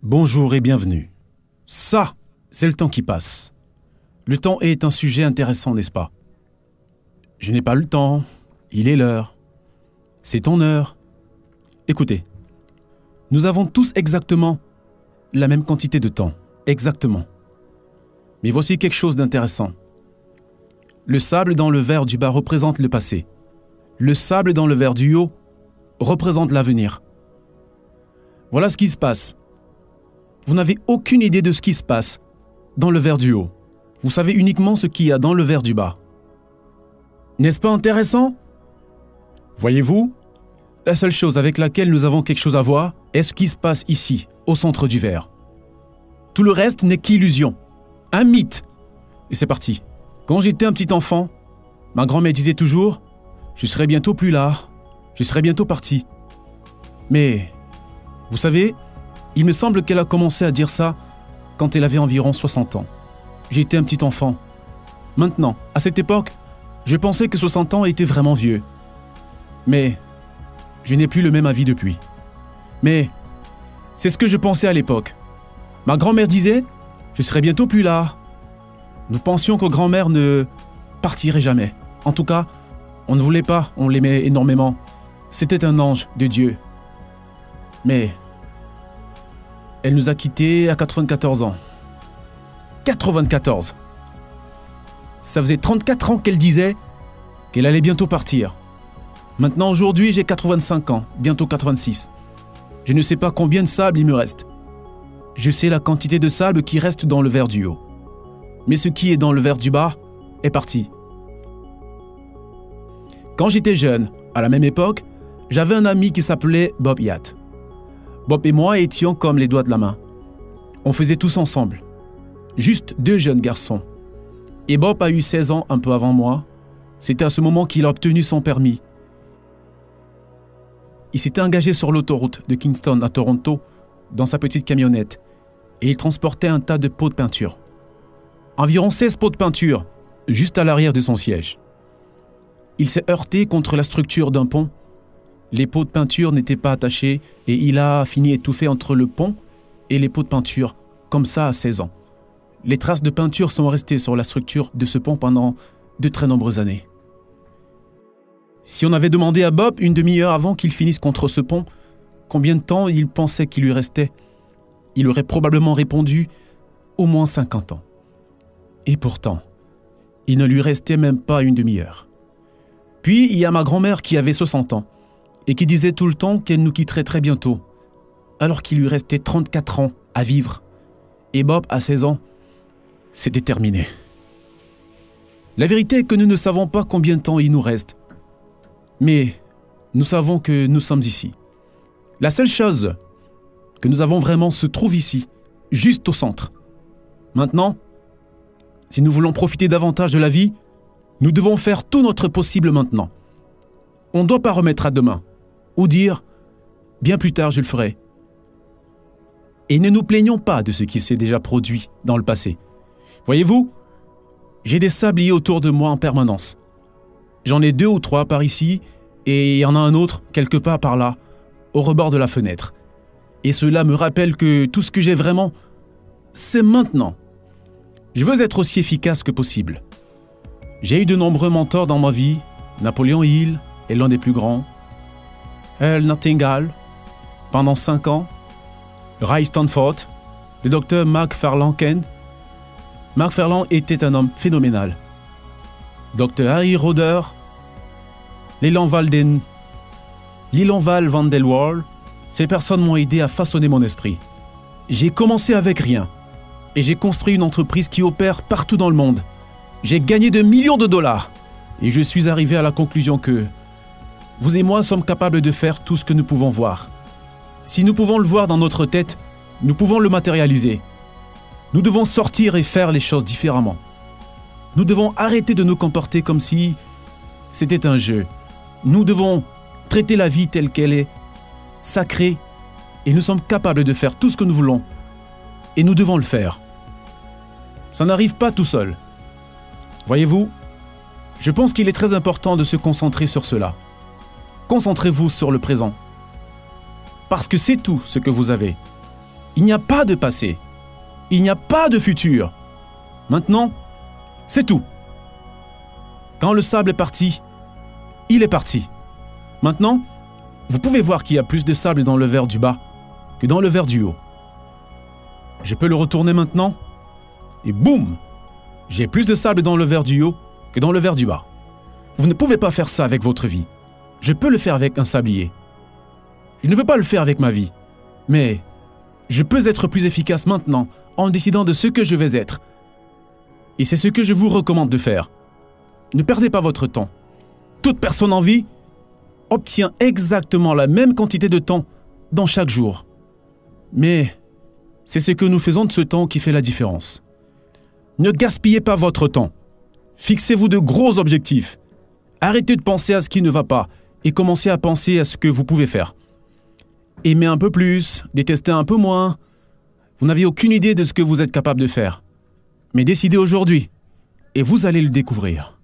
Bonjour et bienvenue. Ça, c'est le temps qui passe. Le temps est un sujet intéressant, n'est-ce pas? Je n'ai pas le temps, il est l'heure. C'est ton heure. Écoutez, nous avons tous exactement la même quantité de temps. Exactement. Mais voici quelque chose d'intéressant. Le sable dans le verre du bas représente le passé. Le sable dans le verre du haut représente l'avenir. Voilà ce qui se passe. Vous n'avez aucune idée de ce qui se passe dans le verre du haut. Vous savez uniquement ce qu'il y a dans le verre du bas. N'est-ce pas intéressant? Voyez-vous, la seule chose avec laquelle nous avons quelque chose à voir est ce qui se passe ici, au centre du verre. Tout le reste n'est qu'illusion, un mythe. Et c'est parti. Quand j'étais un petit enfant, ma grand-mère disait toujours « Je serai bientôt plus là, je serai bientôt parti ». Mais, vous savez, il me semble qu'elle a commencé à dire ça quand elle avait environ 60 ans. J'étais un petit enfant. Maintenant, à cette époque, je pensais que 60 ans était vraiment vieux. Mais je n'ai plus le même avis depuis. Mais c'est ce que je pensais à l'époque. Ma grand-mère disait « Je serai bientôt plus là ». Nous pensions que grand-mère ne partirait jamais. En tout cas, on ne voulait pas, on l'aimait énormément. C'était un ange de Dieu. Mais elle nous a quittés à 94 ans. 94! Ça faisait 34 ans qu'elle disait qu'elle allait bientôt partir. Maintenant, aujourd'hui, j'ai 85 ans, bientôt 86. Je ne sais pas combien de sable il me reste. Je sais la quantité de sable qui reste dans le verre du haut. Mais ce qui est dans le verre du bas est parti. Quand j'étais jeune, à la même époque, j'avais un ami qui s'appelait Bob Yatt. Bob et moi étions comme les doigts de la main. On faisait tous ensemble. Juste deux jeunes garçons. Et Bob a eu 16 ans un peu avant moi. C'était à ce moment qu'il a obtenu son permis. Il s'était engagé sur l'autoroute de Kingston à Toronto dans sa petite camionnette et il transportait un tas de pots de peinture. Environ 16 pots de peinture, juste à l'arrière de son siège. Il s'est heurté contre la structure d'un pont. Les pots de peinture n'étaient pas attachés et il a fini étouffé entre le pont et les pots de peinture, comme ça à 16 ans. Les traces de peinture sont restées sur la structure de ce pont pendant de très nombreuses années. Si on avait demandé à Bob une demi-heure avant qu'il finisse contre ce pont, combien de temps il pensait qu'il lui restait, il aurait probablement répondu au moins 50 ans. Et pourtant, il ne lui restait même pas une demi-heure. Puis il y a ma grand-mère qui avait 60 ans et qui disait tout le temps qu'elle nous quitterait très bientôt, alors qu'il lui restait 34 ans à vivre. Et Bob, à 16 ans, c'était terminé. La vérité est que nous ne savons pas combien de temps il nous reste. Mais nous savons que nous sommes ici. La seule chose que nous avons vraiment se trouve ici, juste au centre. Maintenant, si nous voulons profiter davantage de la vie, nous devons faire tout notre possible maintenant. On ne doit pas remettre à demain, ou dire « bien plus tard je le ferai ». Et ne nous plaignons pas de ce qui s'est déjà produit dans le passé. Voyez-vous, j'ai des sabliers autour de moi en permanence. J'en ai 2 ou 3 par ici, et il y en a un autre quelque part par là, au rebord de la fenêtre. Et cela me rappelle que tout ce que j'ai vraiment, c'est maintenant. Je veux être aussi efficace que possible. J'ai eu de nombreux mentors dans ma vie. Napoléon Hill est l'un des plus grands. Earl Nightingale, pendant 5 ans. Ray Stanford, le docteur Mark Farlanken. Mark Farlanken était un homme phénoménal. Dr Harry Roder, Leland Van der Waal, ces personnes m'ont aidé à façonner mon esprit. J'ai commencé avec rien et j'ai construit une entreprise qui opère partout dans le monde. J'ai gagné de millions de dollars et je suis arrivé à la conclusion que vous et moi sommes capables de faire tout ce que nous pouvons voir. Si nous pouvons le voir dans notre tête, nous pouvons le matérialiser. Nous devons sortir et faire les choses différemment. Nous devons arrêter de nous comporter comme si c'était un jeu. Nous devons traiter la vie telle qu'elle est, sacrée, et nous sommes capables de faire tout ce que nous voulons. Et nous devons le faire. Ça n'arrive pas tout seul. Voyez-vous, je pense qu'il est très important de se concentrer sur cela. Concentrez-vous sur le présent. Parce que c'est tout ce que vous avez. Il n'y a pas de passé. Il n'y a pas de futur. Maintenant, c'est tout. Quand le sable est parti, il est parti. Maintenant, vous pouvez voir qu'il y a plus de sable dans le verre du bas que dans le verre du haut. Je peux le retourner maintenant et boum, j'ai plus de sable dans le verre du haut que dans le verre du bas. Vous ne pouvez pas faire ça avec votre vie. Je peux le faire avec un sablier. Je ne veux pas le faire avec ma vie, mais je peux être plus efficace maintenant en décidant de ce que je vais être. Et c'est ce que je vous recommande de faire. Ne perdez pas votre temps. Toute personne en vie obtient exactement la même quantité de temps dans chaque jour. Mais c'est ce que nous faisons de ce temps qui fait la différence. Ne gaspillez pas votre temps. Fixez-vous de gros objectifs. Arrêtez de penser à ce qui ne va pas et commencez à penser à ce que vous pouvez faire. Aimez un peu plus, détestez un peu moins. Vous n'avez aucune idée de ce que vous êtes capable de faire. Mais décidez aujourd'hui et vous allez le découvrir.